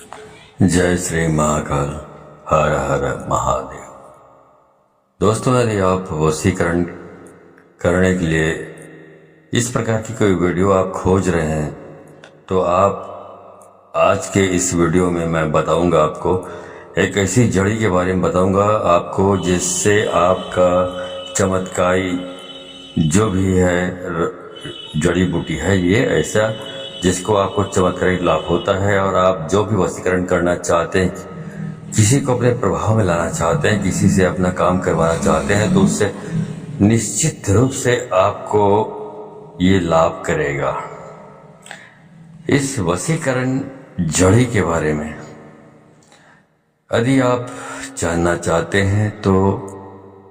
जय श्री महाकाल। हर हर महादेव। दोस्तों, यदि आप वशीकरण करने के लिए इस प्रकार की कोई वीडियो आप खोज रहे हैं तो आप आज के इस वीडियो में मैं बताऊंगा, आपको एक ऐसी जड़ी के बारे में बताऊंगा आपको, जिससे आपका चमत्कारी जो भी है जड़ी बूटी है, ये ऐसा जिसको आपको चमत्कारिक लाभ होता है। और आप जो भी वशीकरण करना चाहते हैं, किसी को अपने प्रभाव में लाना चाहते हैं, किसी से अपना काम करवाना चाहते हैं, तो उससे निश्चित रूप से आपको ये लाभ करेगा। इस वशीकरण जड़ी के बारे में यदि आप जानना चाहते हैं तो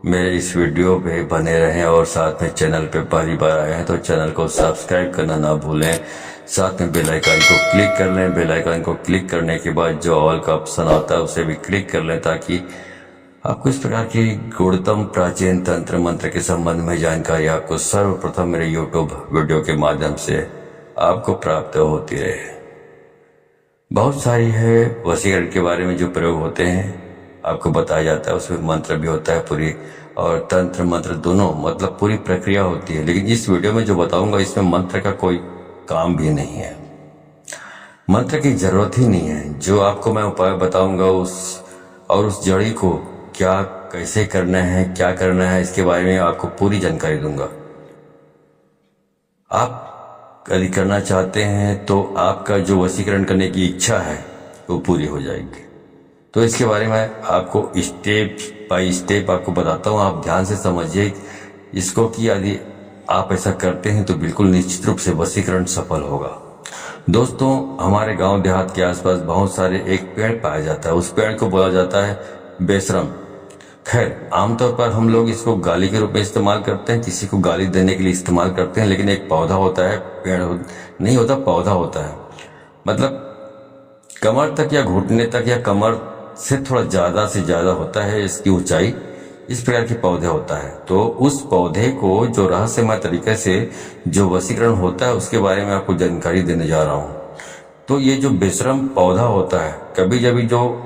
मेरे इस वीडियो पे बने रहें, और साथ में चैनल पे पहली बार आए हैं तो चैनल को सब्सक्राइब करना ना भूलें। साथ में बेल आइकन को क्लिक कर लें। बेल आइकन को क्लिक करने के बाद जो ऑल का ऑप्शन आता है उसे भी क्लिक कर लें, ताकि आपको इस प्रकार की गुणतम प्राचीन तंत्र मंत्र के संबंध में जानकारी आपको सर्वप्रथम मेरे यूट्यूब वीडियो के माध्यम से आपको प्राप्त होती रहे। बहुत सारी है वशीकरण के बारे में जो प्रयोग होते हैं, आपको बताया जाता है, उसमें मंत्र भी होता है पूरी, और तंत्र मंत्र दोनों, मतलब पूरी प्रक्रिया होती है। लेकिन इस वीडियो में जो बताऊंगा इसमें मंत्र का कोई काम भी नहीं है, मंत्र की जरूरत ही नहीं है। जो आपको मैं उपाय बताऊंगा उस जड़ी को क्या कैसे करना है, क्या करना है, इसके बारे में आपको पूरी जानकारी दूंगा। आप यदि करना चाहते हैं तो आपका जो वशीकरण करने की इच्छा है वो पूरी हो जाएगी। तो इसके बारे में आपको स्टेप बाय स्टेप आपको बताता हूँ, आप ध्यान से समझिए इसको कि यदि आप ऐसा करते हैं तो बिल्कुल निश्चित रूप से वशीकरण सफल होगा। दोस्तों, हमारे गांव देहात के आसपास बहुत सारे एक पेड़ पाया जाता है, उस पेड़ को बोला जाता है बेशरम। खैर, आमतौर पर हम लोग इसको गाली के रूप में इस्तेमाल करते हैं, किसी को गाली देने के लिए इस्तेमाल करते हैं, लेकिन एक पौधा होता है, पेड़ नहीं होता, पौधा होता है। मतलब कमर तक या घुटने तक या कमर से थोड़ा ज्यादा से ज्यादा होता है इसकी ऊंचाई, इस प्रकार के पौधे होता है। तो उस पौधे को जो रहस्यमय तरीके से जो वशीकरण होता है उसके बारे में आपको जानकारी देने जा रहा हूँ। तो ये जो बेशरम पौधा होता है, कभी कभी जो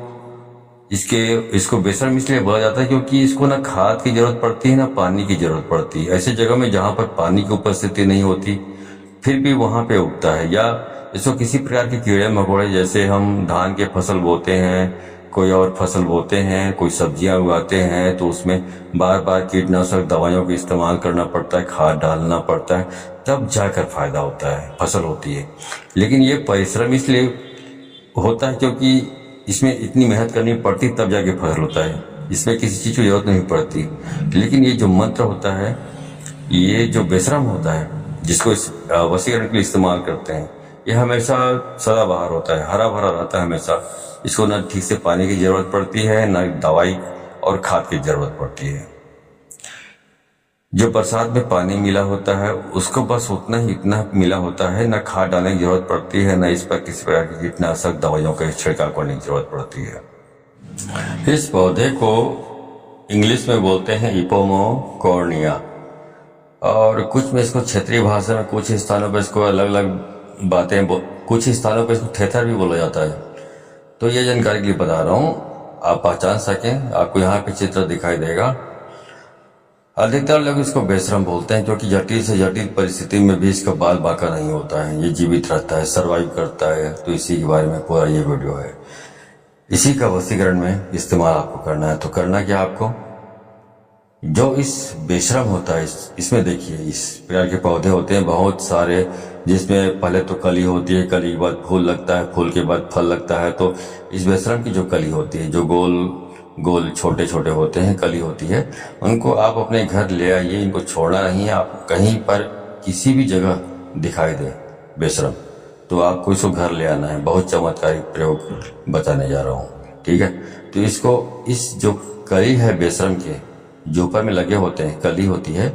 इसको बेशरम इसलिए बोला जाता है क्योंकि इसको ना खाद की जरूरत पड़ती है ना पानी की जरूरत पड़ती है। ऐसी जगह में जहां पर पानी की उपस्थिति नहीं होती फिर भी वहां पे उगता है, या इसको किसी प्रकार के कीड़े मकोड़े, जैसे हम धान के फसल बोते हैं, कोई और फसल बोते हैं, कोई सब्जियां उगाते हैं, तो उसमें बार बार कीटनाशक दवाइयों का इस्तेमाल करना पड़ता है, खाद डालना पड़ता है, तब जाकर फायदा होता है, फसल होती है। लेकिन ये परिश्रम इसलिए होता है क्योंकि इसमें इतनी मेहनत करनी पड़ती तब जाके फसल होता है, इसमें किसी चीज की जरूरत नहीं पड़ती। लेकिन ये जो मंत्र होता है, ये जो बेशरम होता है, जिसको इस वशीकरण के लिए इस्तेमाल करते हैं, ये हमेशा सदाबहार होता है, हरा भरा रहता है हमेशा। इसको न ठीक से पानी की जरूरत पड़ती है, न दवाई और खाद की जरूरत पड़ती है। जो बरसात में पानी मिला होता है उसको बस उतना ही इतना मिला होता है, न खाद डालने की जरूरत पड़ती है, न इस पर किसी प्रकार की कीटनाशक दवाइयों का छिड़काव करने की जरूरत पड़ती है। इस पौधे को इंग्लिश में बोलते हैं इपोमोकॉर्निया, और कुछ में इसको क्षेत्रीय भाषा में कुछ स्थानों पर इसको अलग अलग बातें, कुछ स्थानों पर इसको थेथर भी बोला जाता है। तो ये जानकारी के लिए बता रहा हूँ, आप पहचान सकें। आपको यहाँ पे चित्र दिखाई देगा। अधिकतर लोग इसको बेशरम बोलते हैं क्योंकि जटिल से जटिल परिस्थिति में भी इसका बाल बांका नहीं होता है, ये जीवित रहता है, सरवाइव करता है। तो इसी के बारे में पूरा ये वीडियो है। इसी का वशीकरण में इस्तेमाल आपको करना है। तो करना क्या आपको, जो इस बेशरम होता है, इसमें देखिए इस प्रकार के पौधे होते हैं बहुत सारे, जिसमें पहले तो कली होती है, कली के बाद फूल लगता है, फूल के बाद फल लगता है। तो इस बेशरम की जो कली होती है, जो गोल गोल छोटे छोटे होते हैं, कली होती है, उनको आप अपने घर ले आइए। इनको छोड़ना नहीं है। आप कहीं पर किसी भी जगह दिखाई दे बेशरम, तो आपको इसको घर ले आना है। बहुत चमत्कारिक प्रयोग बताने जा रहा हूँ, ठीक है। तो इसको, इस जो कली है बेशरम के जो ऊपर में लगे होते हैं, कली होती है,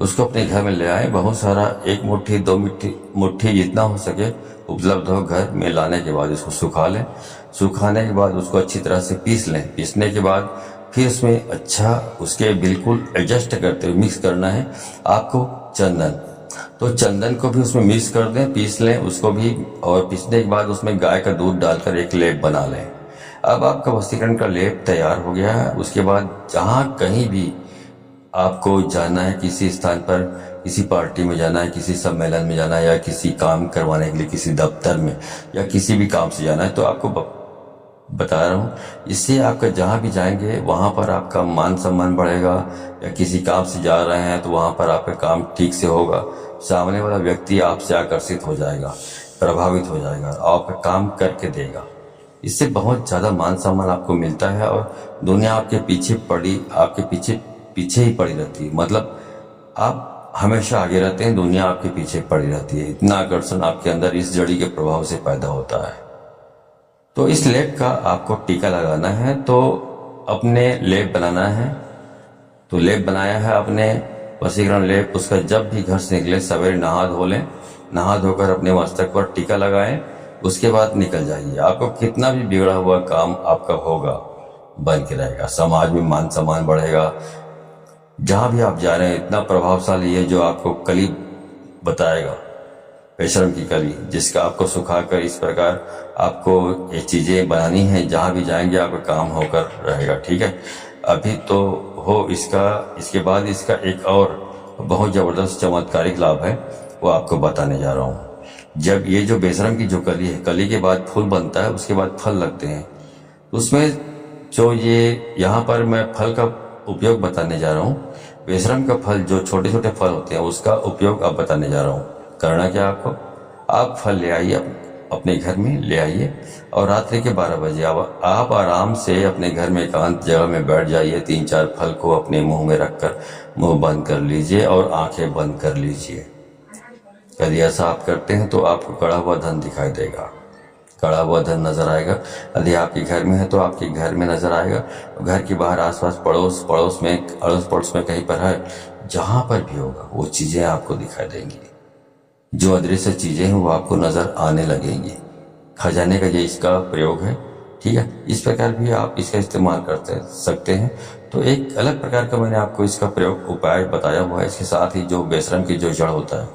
उसको अपने घर में ले आए। बहुत सारा, 1 मुट्ठी 2 मुट्ठी जितना हो सके उपलब्ध हो। घर में लाने के बाद इसको सुखा लें। सुखाने के बाद उसको अच्छी तरह से पीस लें। पीसने के बाद फिर उसमें अच्छा उसके बिल्कुल एडजस्ट करते हुए मिक्स करना है आपको चंदन। तो चंदन को भी उसमें मिक्स कर दें, पीस लें उसको भी, और पीसने के बाद उसमें गाय का दूध डालकर एक लेप बना लें। अब आपका वशीकरण का लेप तैयार हो गया है। उसके बाद जहाँ कहीं भी आपको जाना है, किसी स्थान पर, किसी पार्टी में जाना है, किसी सम्मेलन में जाना है, या किसी काम करवाने के लिए किसी दफ्तर में या किसी भी काम से जाना है, तो आपको बता रहा हूँ, इससे आपका जहाँ भी जाएंगे वहाँ पर आपका मान सम्मान बढ़ेगा। या किसी काम से जा रहे हैं तो वहाँ पर आपका काम ठीक से होगा, सामने वाला व्यक्ति आपसे आकर्षित हो जाएगा, प्रभावित हो जाएगा, आपका काम करके देगा। इससे बहुत ज़्यादा मान सम्मान आपको मिलता है और दुनिया आपके पीछे आपके पीछे ही पड़ी रहती है। मतलब आप हमेशा आगे रहते हैं, दुनिया आपके पीछे पड़ी रहती है। इतना आकर्षण आपके अंदर इस जड़ी के प्रभाव से पैदा होता है। तो इस लेप का आपको टीका लगाना है, तो अपने लेप बनाना है। तो लेप बनाया है अपने वशीकरण लेप, उसका जब भी घर से निकले सवेरे नहा धो लें, नहा धोकर अपने मस्तक पर टीका लगाएं, उसके बाद निकल जाइए। आपको कितना भी बिगड़ा हुआ काम आपका होगा बन के रहेगा, समाज में मान सम्मान बढ़ेगा। जहाँ भी आप जा रहे हैं इतना प्रभावशाली है जो आपको कली बताएगा, बेशर्म की कली, जिसका आपको सुखाकर इस प्रकार आपको ये चीज़ें बनानी है, जहाँ भी जाएंगे आपका काम होकर रहेगा। ठीक है, अभी तो हो इसके बाद इसका एक और बहुत ज़बरदस्त चमत्कारिक लाभ है, वो आपको बताने जा रहा हूँ। जब ये जो बेशर्म की जो कली है, कली के बाद फूल बनता है, उसके बाद फल लगते हैं, उसमें जो ये यहाँ पर मैं फल का उपयोग बताने जा रहा हूँ। बेशर्म का फल, जो छोटे छोटे फल होते हैं, उसका उपयोग अब बताने जा रहा हूँ। करना क्या आपको, आप फल ले आइए, अपने घर में ले आइए, और रात्रि के 12 बजे आप आराम से अपने घर में एकांत जगह में बैठ जाइए। 3-4 फल को अपने मुंह में रखकर मुंह बंद कर लीजिए और आंखें बंद कर लीजिए। यदि ऐसा आप करते हैं तो आपको कड़ा हुआ धन दिखाई देगा, कड़ा हुआ धन नजर आएगा। यदि आपके घर में है तो आपके घर में नजर आएगा, घर के बाहर आसपास अड़ोस पड़ोस में कहीं पर है, जहां पर भी होगा वो चीजें आपको दिखाई देंगी। जो अदृश्य चीजें हैं वो आपको नजर आने लगेंगी। खजाने का ये इसका प्रयोग है। ठीक है, इस प्रकार भी आप इसका इस्तेमाल करते सकते हैं। तो एक अलग प्रकार का मैंने आपको इसका प्रयोग उपाय बताया हुआ है। इसके साथ ही जो बेशर्म की जो जड़ होता है,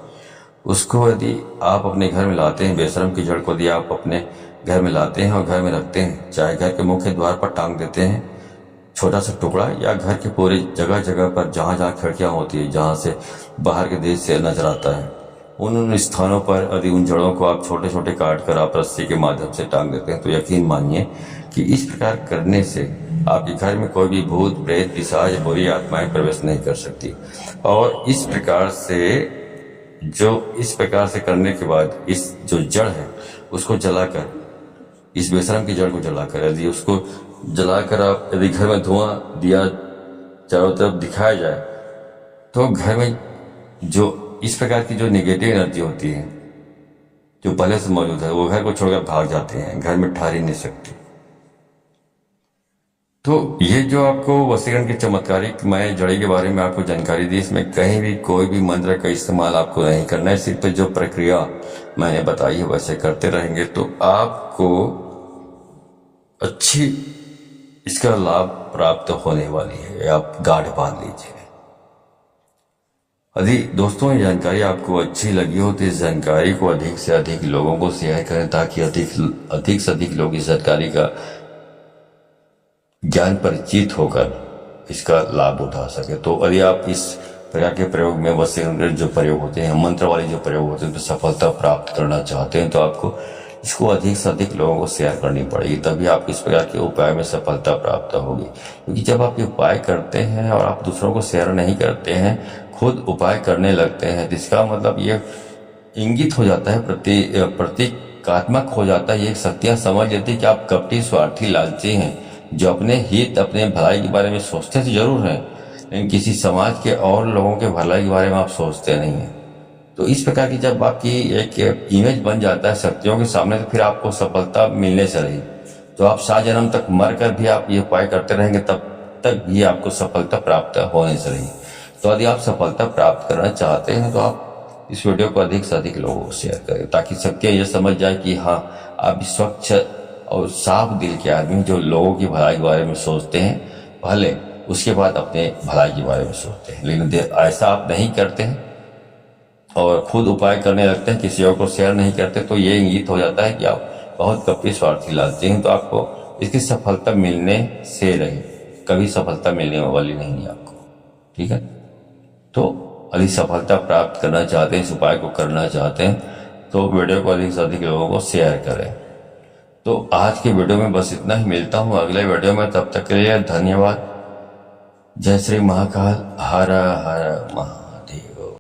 उसको यदि आप अपने घर में लाते हैं, बेशर्म की जड़ को यदि आप अपने घर में लाते हैं और घर में रखते हैं, चाहे घर के मुख्य द्वार पर टांग देते हैं छोटा सा टुकड़ा, या घर के पूरे जगह जगह पर जहाँ जहाँ खिड़कियाँ होती है, जहाँ से बाहर के देश से नजर आता है, उन स्थानों पर यदि उन जड़ों को आप छोटे छोटे काट कर आप रस्सी के माध्यम से टांग देते हैं, तो यकीन मानिए कि इस प्रकार करने से आपके घर में कोई भी भूत प्रेत पिशाच बुरी आत्माएं प्रवेश नहीं कर सकती। और इस प्रकार से करने के बाद इस जो जड़ है उसको जलाकर, इस बेशर्म की जड़ को जलाकर, यदि उसको जलाकर आप यदि घर में धुआं दिया चारों तरफ दिखाया जाए, तो घर में जो इस प्रकार की जो नेगेटिव एनर्जी होती है जो पहले से मौजूद है, वो घर को छोड़कर भाग जाते हैं, घर में ठहर ही नहीं सकती। तो ये जो आपको वशीकरण के चमत्कारिक मैं जड़ी के बारे में आपको जानकारी दी, इसमें कहीं भी कोई भी मंत्र का इस्तेमाल आपको नहीं करना है। सिर्फ जो प्रक्रिया मैंने बताई है वैसे करते रहेंगे तो आपको अच्छी इसका लाभ प्राप्त होने वाली है। आप गाढ़ बांध लीजिए। यदि दोस्तों ये जानकारी आपको अच्छी लगी हो तो इस जानकारी को अधिक से अधिक लोगों को शेयर करें, ताकि अधिक से अधिक लोग इस जानकारी का ज्ञान परिचित होकर इसका लाभ उठा सके। तो यदि आप इस प्रकार के प्रयोग में वशीकरण जो प्रयोग होते हैं, मंत्र वाले जो प्रयोग होते हैं, तो सफलता प्राप्त करना चाहते हैं तो आपको इसको अधिक से अधिक लोगों को शेयर करनी पड़ेगी, तभी आप इस प्रकार के उपाय में सफलता प्राप्त होगी। क्योंकि जब आप ये उपाय करते हैं और आप दूसरों को शेयर नहीं करते हैं, खुद उपाय करने लगते हैं, तो इसका मतलब ये इंगित हो जाता है, प्रतीकात्मक हो जाता है, ये शक्तियां समझ लेती है कि आप कपटी स्वार्थी लालची हैं, जो अपने हित अपने भलाई के बारे में सोचते तो जरूर हैं, लेकिन किसी समाज के और लोगों के भलाई के बारे में आप सोचते नहीं हैं। तो इस प्रकार की जब आपकी एक इमेज बन जाता है शक्तियों के सामने, तो फिर आपको सफलता मिलने से रही। तो आप 7 जन्म तक मर कर भी आप ये उपाय करते रहेंगे, तब तक भी आपको सफलता प्राप्त होने से रही। तो यदि आप सफलता प्राप्त करना चाहते हैं तो आप इस वीडियो को अधिक से अधिक लोगों को शेयर करें, ताकि शक्तियाँ ये समझ जाए कि हाँ, आप स्वच्छ और साफ दिल के आदमी जो लोगों की भलाई के बारे में सोचते हैं, भले उसके बाद अपने भलाई के बारे में सोचते हैं, लेकिन ऐसा आप नहीं करते हैं और खुद उपाय करने लगते हैं, किसी और को शेयर नहीं करते, तो ये इंगित हो जाता है कि आप बहुत कपटी स्वार्थी लालची हैं। तो आपको इसकी सफलता मिलने से रहे, कभी सफलता मिलने वाली नहीं है आपको। ठीक है, तो अधिक सफलता प्राप्त करना चाहते हैं, इस उपाय को करना चाहते हैं, तो वीडियो को अधिक से अधिक लोगों को शेयर करें। तो आज की वीडियो में बस इतना ही, मिलता हूँ अगले वीडियो में, तब तक के लिए धन्यवाद। जय श्री महाकाल, हर हर महा।